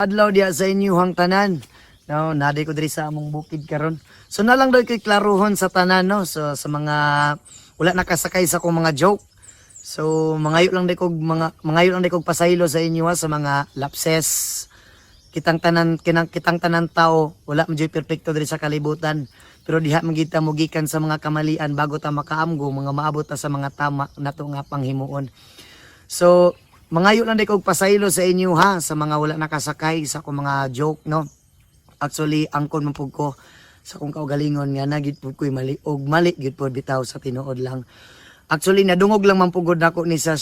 Adlaw diya sa inyong tanan. No, naday ko diri sa among bukid karon. So na lang daw kay klaruhon sa tanan no. So sa mga wala nakasakay sa kong mga joke. So mangayo lang day kog mangayo lang day kog pasaylo sa inyo sa mga lapses. Kitang tanan tao wala man jud perpekto diri sa kalibutan. Pero diha man kita mugikan sa mga kamalian bago ta makaamgo mga maabot ta sa mga tama nato nga panghimuon. So mangayo lang day kog pasaylo sa inyo ha sa mga wala nakasakay sa akong mga joke no. Actually angkon man pud ko sa akong kaugalingon nga nagid pud koy mali og mali gid pud bitaw sa tinuod lang. Actually nadungog lang man pugod nako ni sa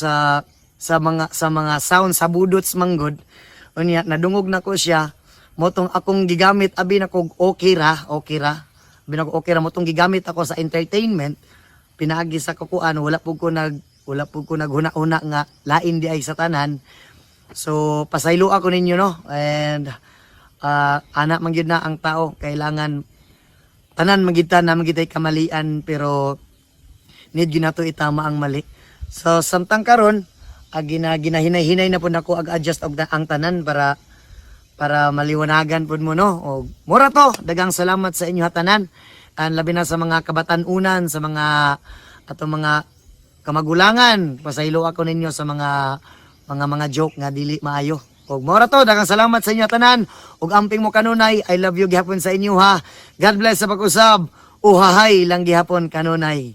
mga sound sa budots manggod. Unya nadungog nako siya motong akong gigamit abi nako okay ra. Abi nako okay ra motong gigamit ako sa entertainment. Pinaagi sa kukuan wala pud ko naghuna-una nga lain di ay sa tanan. So pasaylo ako ninyo no and anak man gyud na ang tao kailangan tanan magita na magitay kamalian pero need gyud nato itama ang mali. So samtang karon ginahinay-hinay na pud nako ag-adjust og ang tanan para maliwanagan pud mo no. Og mura to dagang salamat sa inyo tanan and labi na sa mga kabatan-unan sa mga atong mga kamagulangan pasaylo ako ninyo sa mga joke nga dili maayo. Og mora to daghang salamat sa inyo tanan ug amping mo kanunay. I love you gihapon sa inyo ha. God bless sa pag-usab. Uhahay lang gihapon kanunay.